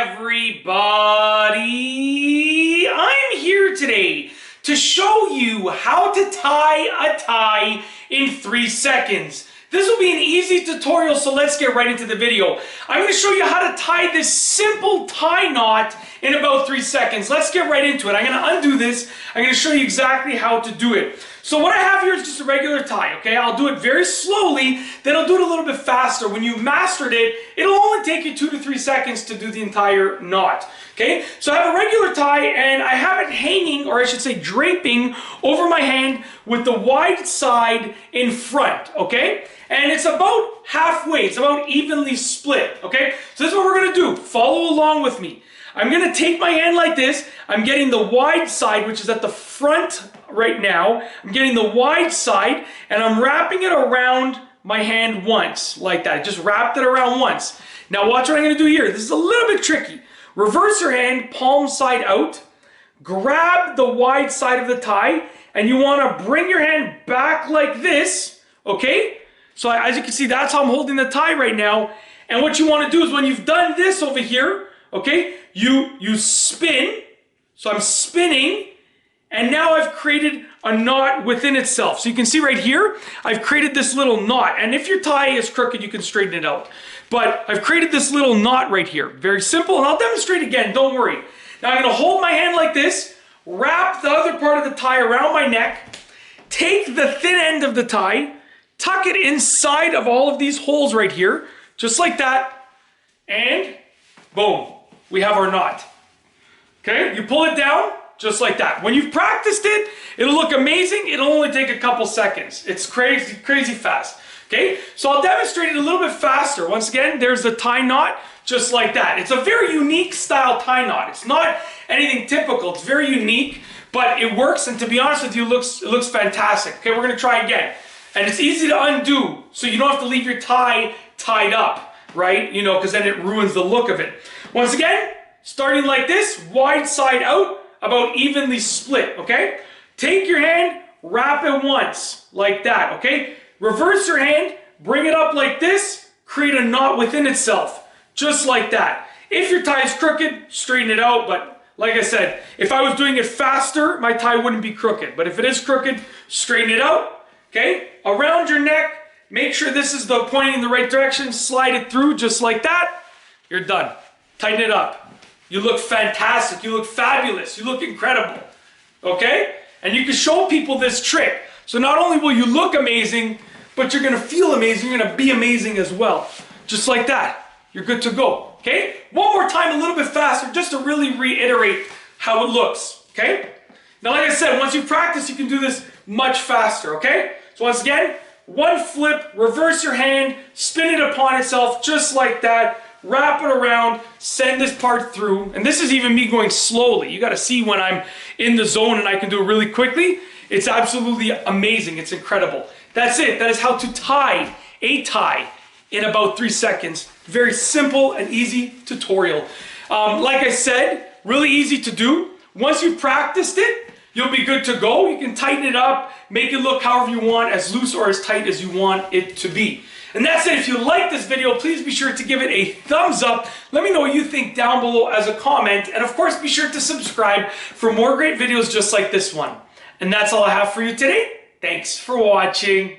everybody! I'm here today to show you how to tie a tie in 3 seconds. This will be an easy tutorial, so let's get right into the video. I'm going to show you how to tie this simple tie knot in about 3 seconds. Let's get right into it. I'm going to undo this. I'm going to show you exactly how to do it. So what I have here is just a regular tie, okay? I'll do it very slowly, then I'll do it a little bit faster. When you've mastered it, it'll only take you 2 to 3 seconds to do the entire knot, okay? So I have a regular tie, and I have it hanging, or I should say draping, over my hand with the wide side in front, okay? And it's about halfway, it's about evenly split, okay? So this is what we're gonna do. Follow along with me. I'm gonna take my hand like this. I'm getting the wide side, which is at the front right now. I'm getting the wide side, and I'm wrapping it around my hand once, like that. Just wrapped it around once. Now watch what I'm gonna do here. This is a little bit tricky. Reverse your hand, palm side out. Grab the wide side of the tie, and you wanna bring your hand back like this, okay? So as you can see, that's how I'm holding the tie right now. And what you wanna do is when you've done this over here, okay, you spin. So I'm spinning, and now I've created a knot within itself. So you can see right here, I've created this little knot. And if your tie is crooked, you can straighten it out. But I've created this little knot right here. Very simple, and I'll demonstrate again, don't worry. Now I'm gonna hold my hand like this, wrap the other part of the tie around my neck, take the thin end of the tie, tuck it inside of all of these holes right here, just like that, and boom, we have our knot. Okay, you pull it down just like that. When you've practiced it, it'll look amazing. It'll only take a couple seconds. It's crazy, crazy fast. Okay, so I'll demonstrate it a little bit faster. Once again, there's the tie knot, just like that. It's a very unique style tie knot. It's not anything typical. It's very unique, but it works, and to be honest with you, it looks fantastic. Okay, we're gonna try again. And it's easy to undo, so you don't have to leave your tie tied up, right? You know, because then it ruins the look of it. Once again, starting like this, wide side out, about evenly split, okay? Take your hand, wrap it once, like that, okay? Reverse your hand, bring it up like this, create a knot within itself, just like that. If your tie is crooked, straighten it out, but like I said, if I was doing it faster, my tie wouldn't be crooked. But if it is crooked, straighten it out, okay? Around your neck, make sure this is the pointing in the right direction, slide it through just like that, you're done. Tighten it up. You look fantastic, you look fabulous, you look incredible, okay? And you can show people this trick. So not only will you look amazing, but you're gonna feel amazing, you're gonna be amazing as well. Just like that, you're good to go, okay? One more time, a little bit faster, just to really reiterate how it looks, okay? Now, like I said, once you practice, you can do this much faster, okay? So once again, one flip, reverse your hand, spin it upon itself, just like that. Wrap it around, send this part through, and this is even me going slowly. You gotta see when I'm in the zone and I can do it really quickly. It's absolutely amazing, it's incredible. That's it, that is how to tie a tie in about 3 seconds. Very simple and easy tutorial. Like I said, really easy to do. Once you've practiced it, you'll be good to go. You can tighten it up, make it look however you want, as loose or as tight as you want it to be. And that's it. If you like this video, please be sure to give it a thumbs up. Let me know what you think down below as a comment. And of course, be sure to subscribe for more great videos just like this one. And that's all I have for you today. Thanks for watching.